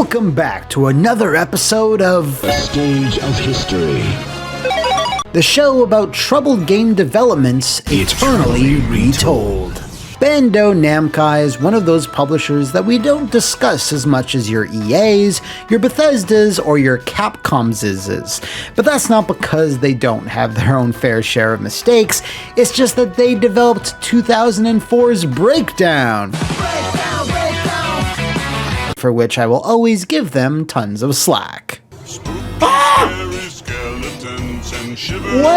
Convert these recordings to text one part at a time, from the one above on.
Welcome back to another episode of A Stage of History, the show about troubled game developments eternally retold. Bandai Namco is one of those publishers that we don't discuss as much as your EAs, your Bethesdas, or your Capcom's. But that's not because they don't have their own fair share of mistakes, it's just that they developed 2004's Breakdown, for which I will always give them tons of slack. What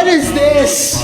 is this?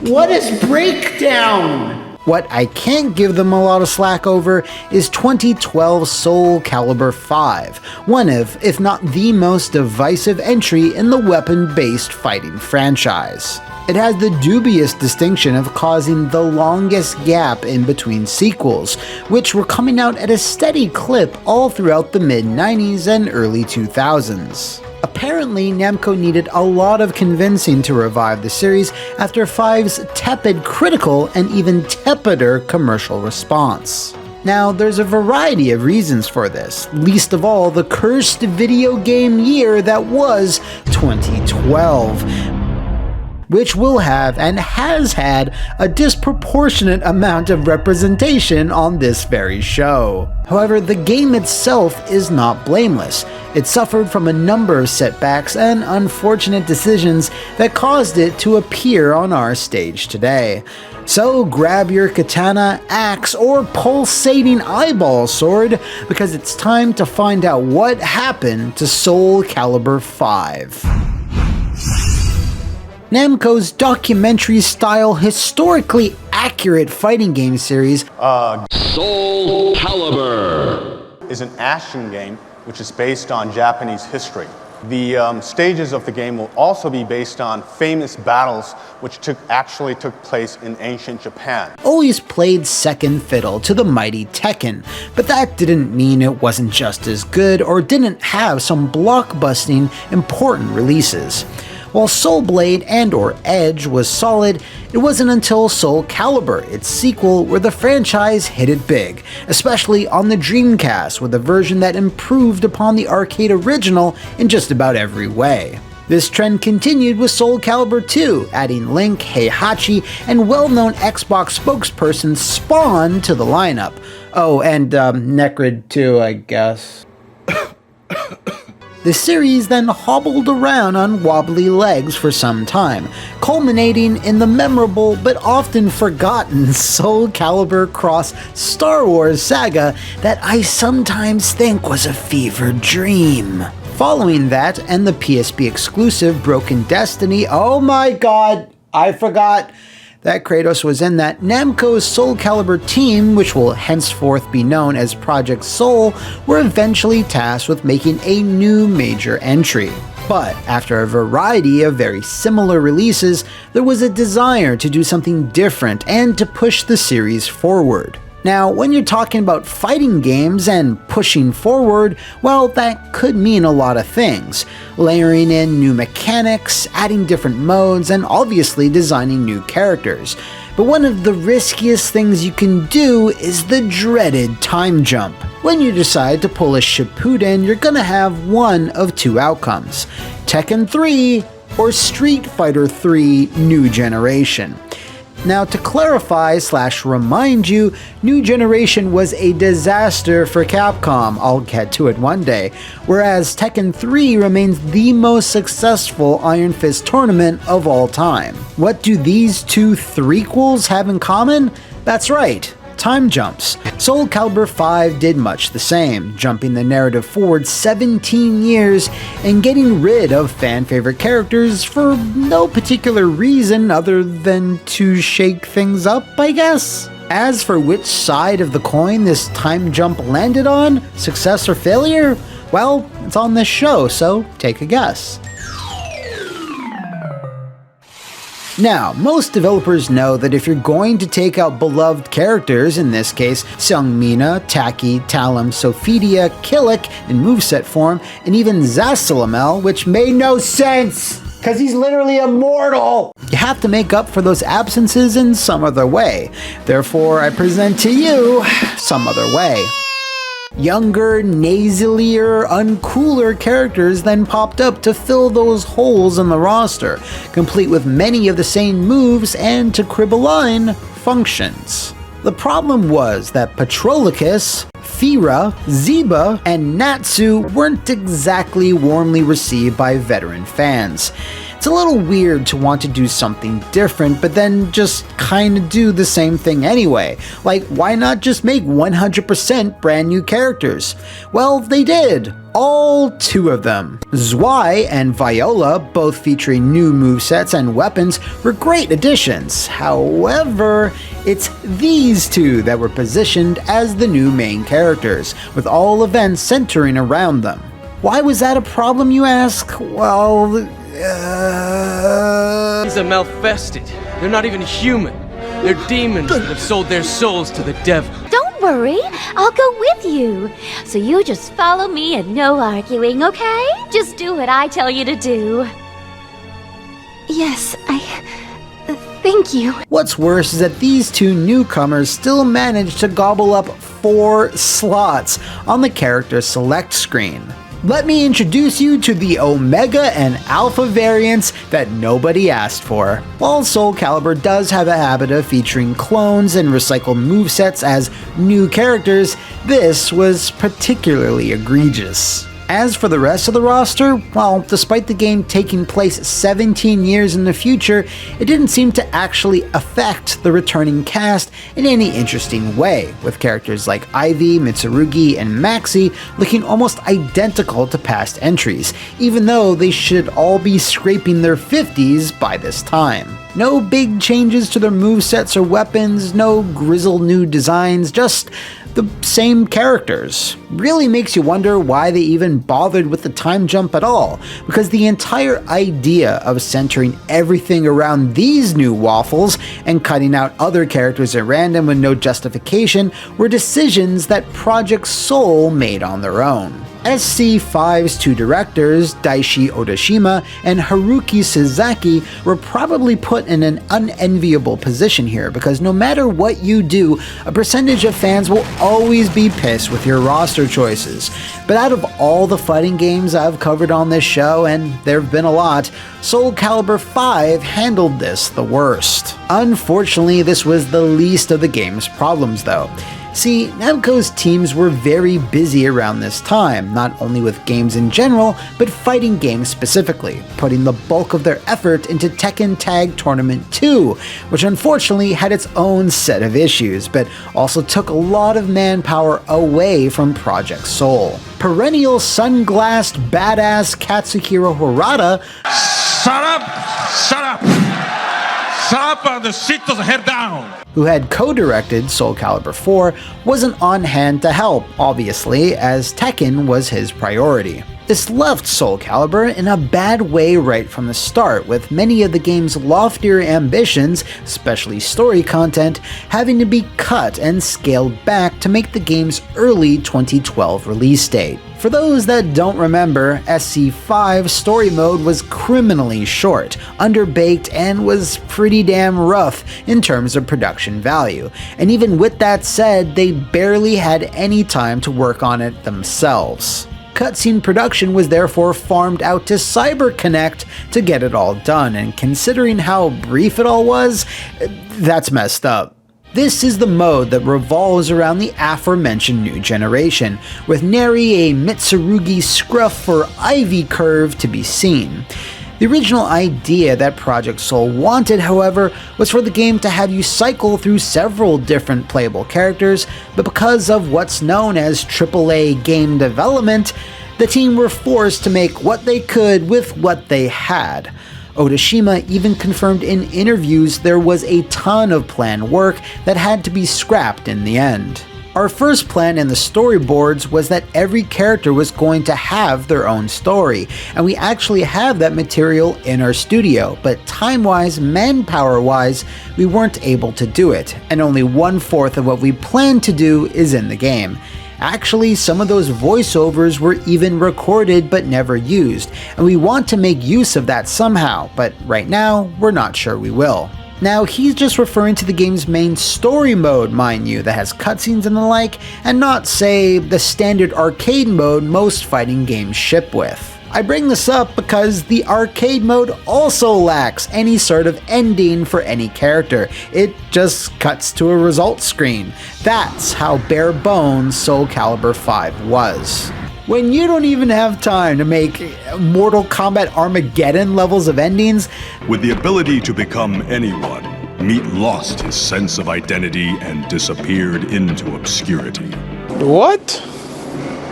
What is Breakdown? What I can't give them a lot of slack over is 2012's SoulCalibur 5, one of, if not the most divisive entry in the weapon-based fighting franchise. It has the dubious distinction of causing the longest gap in between sequels, which were coming out at a steady clip all throughout the mid-90s and early 2000s. Apparently, Namco needed a lot of convincing to revive the series after 5's tepid critical and even tepider commercial response. Now, there's a variety of reasons for this, least of all the cursed video game year that was 2012. Which will have and has had a disproportionate amount of representation on this very show. However, the game itself is not blameless. It suffered from a number of setbacks and unfortunate decisions that caused it to appear on our stage today. So grab your katana, axe, or pulsating eyeball sword, because it's time to find out what happened to SoulCalibur 5. Namco's documentary-style, historically accurate fighting game series, SoulCalibur, is an action game which is based on Japanese history. The stages of the game will also be based on famous battles which actually took place in ancient Japan. Always played second fiddle to the mighty Tekken, but that didn't mean it wasn't just as good or didn't have some blockbusting, important releases. While Soul Blade and/or Edge was solid, it wasn't until SoulCalibur, its sequel, where the franchise hit it big, especially on the Dreamcast with a version that improved upon the arcade original in just about every way. This trend continued with SoulCalibur 2, adding Link, Heihachi, and well-known Xbox spokesperson Spawn to the lineup. Oh, and Necrid too, I guess. The series then hobbled around on wobbly legs for some time, culminating in the memorable but often forgotten SoulCalibur Cross Star Wars saga that I sometimes think was a fever dream. Following that and the PSP exclusive Broken Destiny, oh my god, I forgot that Kratos was in that, Namco's SoulCalibur team, which will henceforth be known as Project Soul, were eventually tasked with making a new major entry. But after a variety of very similar releases, there was a desire to do something different and to push the series forward. Now, when you're talking about fighting games and pushing forward, well, that could mean a lot of things. Layering in new mechanics, adding different modes, and obviously designing new characters. But one of the riskiest things you can do is the dreaded time jump. When you decide to pull a Shippuden, you're gonna have one of two outcomes: Tekken 3 or Street Fighter 3 New Generation. Now, to clarify/remind you, New Generation was a disaster for Capcom, I'll get to it one day, whereas Tekken 3 remains the most successful Iron Fist tournament of all time. What do these two threequels have in common? That's right, time jumps. SoulCalibur 5 did much the same, jumping the narrative forward 17 years and getting rid of fan-favorite characters for no particular reason other than to shake things up, I guess. As for which side of the coin this time jump landed on, success or failure, well, it's on this show, so take a guess. Now, most developers know that if you're going to take out beloved characters, in this case Seongmina, Taki, Talum, Sophidia, Killick in moveset form, and even Zasalamel, which made no sense, because he's literally immortal, you have to make up for those absences in some other way. Therefore, I present to you Some Other Way. Younger, nasalier, uncooler characters then popped up to fill those holes in the roster, complete with many of the same moves and, to crib a line, functions. The problem was that Patrolicus, Fira, Zeba, and Natsu weren't exactly warmly received by veteran fans. It's a little weird to want to do something different, but then just kinda do the same thing anyway. Like, why not just make 100% brand new characters? Well, they did. All 2 of them. Zwei and Viola, both featuring new movesets and weapons, were great additions. However, it's these 2 that were positioned as the new main characters, with all events centering around them. Why was that a problem, you ask? Well, These are malfested. They're not even human. They're demons that have sold their souls to the devil. Don't worry, I'll go with you. So you just follow me and no arguing, okay? Just do what I tell you to do. Yes, thank you. What's worse is that these 2 newcomers still managed to gobble up 4 slots on the character select screen. Let me introduce you to the Omega and Alpha variants that nobody asked for. While SoulCalibur does have a habit of featuring clones and recycled movesets as new characters, this was particularly egregious. As for the rest of the roster, well, despite the game taking place 17 years in the future, it didn't seem to actually affect the returning cast in any interesting way, with characters like Ivy, Mitsurugi, and Maxi looking almost identical to past entries, even though they should all be scraping their 50s by this time. No big changes to their movesets or weapons, no grizzled new designs, just the same characters. Really makes you wonder why they even bothered with the time jump at all, because the entire idea of centering everything around these new waffles and cutting out other characters at random with no justification were decisions that Project Soul made on their own. SC5's 2 directors, Daishi Odashima and Haruki Suzaki, were probably put in an unenviable position here because no matter what you do, a percentage of fans will always be pissed with your roster choices. But out of all the fighting games I've covered on this show, and there have been a lot, SoulCalibur 5 handled this the worst. Unfortunately, this was the least of the game's problems though. See, Namco's teams were very busy around this time, not only with games in general, but fighting games specifically, putting the bulk of their effort into Tekken Tag Tournament 2, which unfortunately had its own set of issues, but also took a lot of manpower away from Project Soul. Perennial sunglassed badass Katsuhiro Harada Shut up! Shut up! Shut up and sit the head down! Who had co-directed SoulCalibur 4, wasn't on hand to help, obviously, as Tekken was his priority. This left SoulCalibur in a bad way right from the start, with many of the game's loftier ambitions, especially story content, having to be cut and scaled back to make the game's early 2012 release date. For those that don't remember, SC5 story mode was criminally short, underbaked, and was pretty damn rough in terms of production value. And even with that said, they barely had any time to work on it themselves. Cutscene production was therefore farmed out to CyberConnect to get it all done, and considering how brief it all was, that's messed up. This is the mode that revolves around the aforementioned new generation, with nary a Mitsurugi scruff or Ivy curve to be seen. The original idea that Project Soul wanted, however, was for the game to have you cycle through several different playable characters, but because of what's known as AAA game development, the team were forced to make what they could with what they had. Odashima even confirmed in interviews there was a ton of planned work that had to be scrapped in the end. Our first plan in the storyboards was that every character was going to have their own story, and we actually have that material in our studio, but time-wise, manpower-wise, we weren't able to do it, and only 1/4 of what we planned to do is in the game. Actually, some of those voiceovers were even recorded but never used, and we want to make use of that somehow, but right now, we're not sure we will. Now, he's just referring to the game's main story mode, mind you, that has cutscenes and the like, and not, say, the standard arcade mode most fighting games ship with. I bring this up because the arcade mode also lacks any sort of ending for any character. It just cuts to a results screen. That's how bare bones SoulCalibur 5 was. When you don't even have time to make Mortal Kombat Armageddon levels of endings, with the ability to become anyone, Meat lost his sense of identity and disappeared into obscurity. What?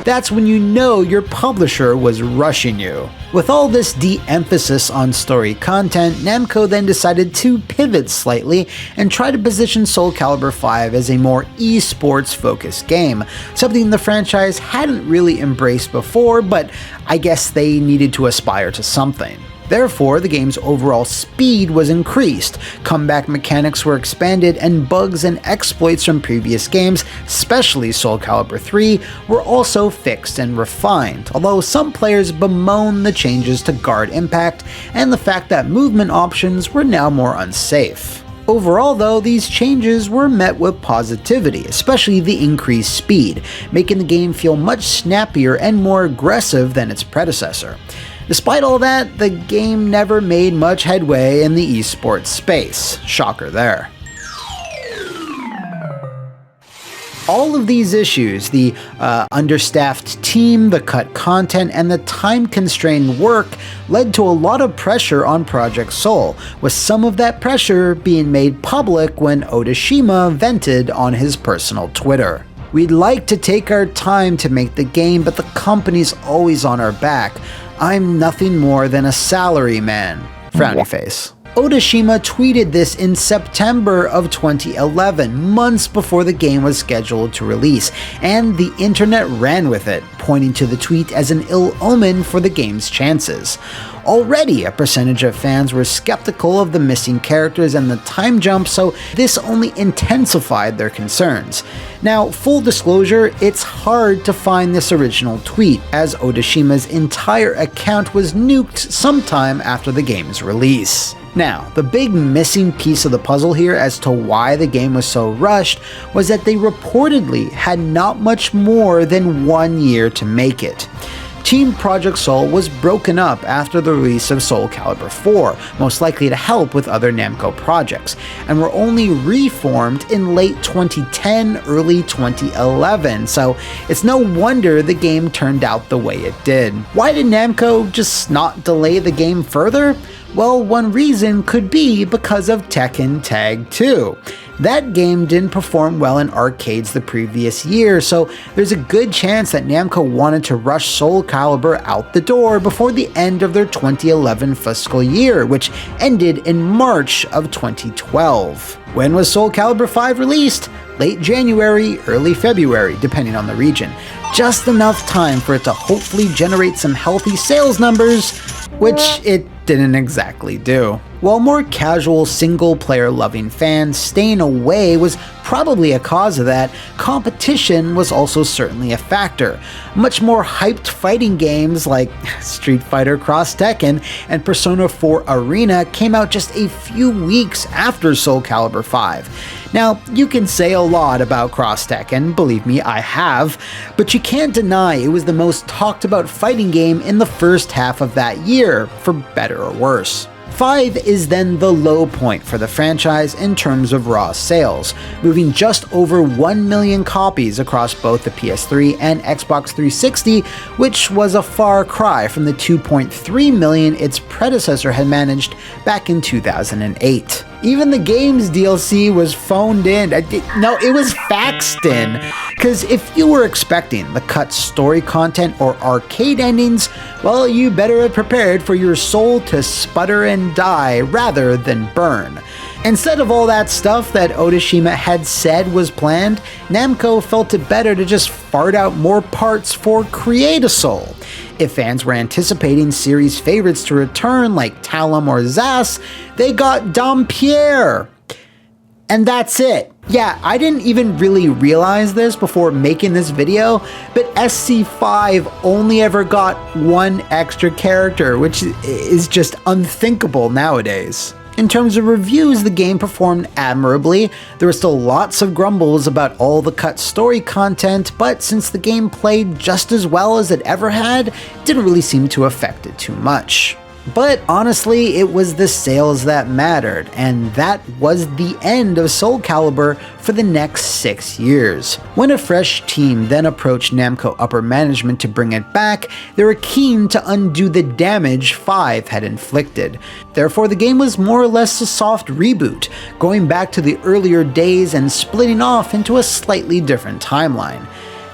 that's when you know your publisher was rushing you. With all this de-emphasis on story content, Namco then decided to pivot slightly and try to position SoulCalibur 5 as a more esports focused game, something the franchise hadn't really embraced before, but I guess they needed to aspire to something. Therefore, the game's overall speed was increased, comeback mechanics were expanded, and bugs and exploits from previous games, especially SoulCalibur 3, were also fixed and refined, although some players bemoan the changes to guard impact and the fact that movement options were now more unsafe. Overall though, these changes were met with positivity, especially the increased speed, making the game feel much snappier and more aggressive than its predecessor. Despite all that, the game never made much headway in the esports space. Shocker there. All of these issues, the understaffed team, the cut content, and the time-constrained work led to a lot of pressure on Project Soul, with some of that pressure being made public when Odashima vented on his personal Twitter. "We'd like to take our time to make the game, but the company's always on our back. I'm nothing more than a salary man." Frowny face. Odashima tweeted this in September of 2011, months before the game was scheduled to release, and the internet ran with it, pointing to the tweet as an ill omen for the game's chances. Already, a percentage of fans were skeptical of the missing characters and the time jump, so this only intensified their concerns. Now, full disclosure, it's hard to find this original tweet, as Odashima's entire account was nuked sometime after the game's release. Now, the big missing piece of the puzzle here as to why the game was so rushed was that they reportedly had not much more than 1 year to make it. Team Project Soul was broken up after the release of SoulCalibur 4, most likely to help with other Namco projects, and were only reformed in late 2010, early 2011, so it's no wonder the game turned out the way it did. Why did Namco just not delay the game further? Well, one reason could be because of Tekken Tag 2. That game didn't perform well in arcades the previous year, so there's a good chance that Namco wanted to rush SoulCalibur out the door before the end of their 2011 fiscal year, which ended in March of 2012. When was SoulCalibur 5 released? Late January, early February, depending on the region. Just enough time for it to hopefully generate some healthy sales numbers, which it didn't exactly do. While more casual single-player loving fans staying away was probably a cause of that, competition was also certainly a factor. Much more hyped fighting games like Street Fighter Cross Tekken and Persona 4 Arena came out just a few weeks after SoulCalibur 5. Now, you can say a lot about Cross Tekken, believe me, I have, but you can't deny it was the most talked about fighting game in the first half of that year, for better or worse. 5 is then the low point for the franchise in terms of raw sales, moving just over 1 million copies across both the PS3 and Xbox 360, which was a far cry from the 2.3 million its predecessor had managed back in 2008. Even the game's DLC was phoned in. No, it was faxed in. Because if you were expecting the cut story content or arcade endings, well, you better have prepared for your soul to sputter and die rather than burn. Instead of all that stuff that Odashima had said was planned, Namco felt it better to just fart out more parts for Create a Soul. If fans were anticipating series favorites to return like Talum or Zas, they got Dampierre. And that's it. Yeah, I didn't even really realize this before making this video, but SC5 only ever got one extra character, which is just unthinkable nowadays. In terms of reviews, the game performed admirably. There were still lots of grumbles about all the cut story content, but since the game played just as well as it ever had, it didn't really seem to affect it too much. But honestly, it was the sales that mattered, and that was the end of SoulCalibur for the next 6 years. When a fresh team then approached Namco upper management to bring it back, they were keen to undo the damage 5 had inflicted. Therefore, the game was more or less a soft reboot, going back to the earlier days and splitting off into a slightly different timeline.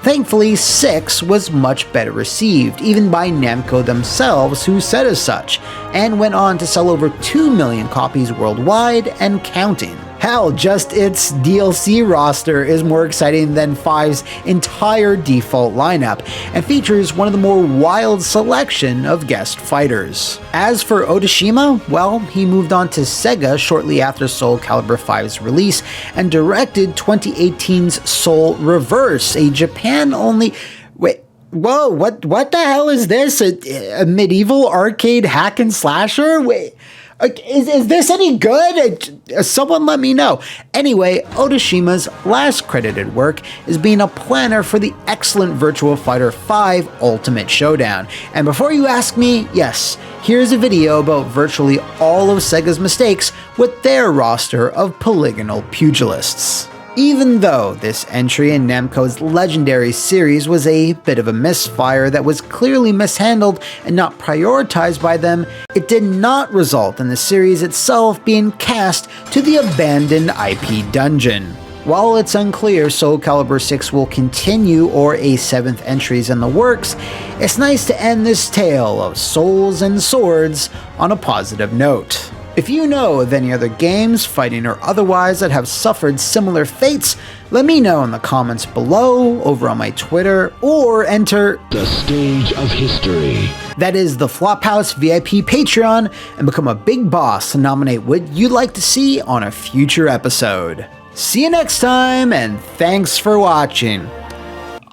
Thankfully, 6 was much better received, even by Namco themselves, who said as such, and went on to sell over 2 million copies worldwide and counting. Hell, just its DLC roster is more exciting than 5's entire default lineup, and features one of the more wild selection of guest fighters. As for Odashima, well, he moved on to Sega shortly after SoulCalibur 5's release, and directed 2018's Soul Reverse, a Japan-only... Wait, whoa, what the hell is this? A medieval arcade hack and slasher? Wait... Is this any good? Someone let me know. Anyway, Odashima's last credited work is being a planner for the excellent Virtua Fighter 5 Ultimate Showdown. And before you ask me, yes, here's a video about virtually all of Sega's mistakes with their roster of polygonal pugilists. Even though this entry in Namco's legendary series was a bit of a misfire that was clearly mishandled and not prioritized by them, it did not result in the series itself being cast to the abandoned IP dungeon. While it's unclear SoulCalibur 6 will continue or a 7th entry is in the works, it's nice to end this tale of souls and swords on a positive note. If you know of any other games, fighting or otherwise, that have suffered similar fates, let me know in the comments below, over on my Twitter, or enter The Stage of History. That is the Flophouse VIP Patreon, and become a big boss to nominate what you'd like to see on a future episode. See you next time, and thanks for watching.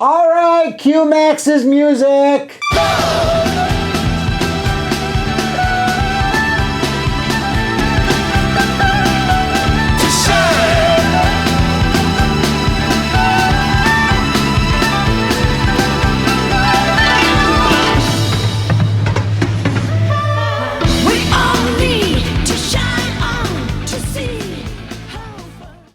Alright, cue Max's music!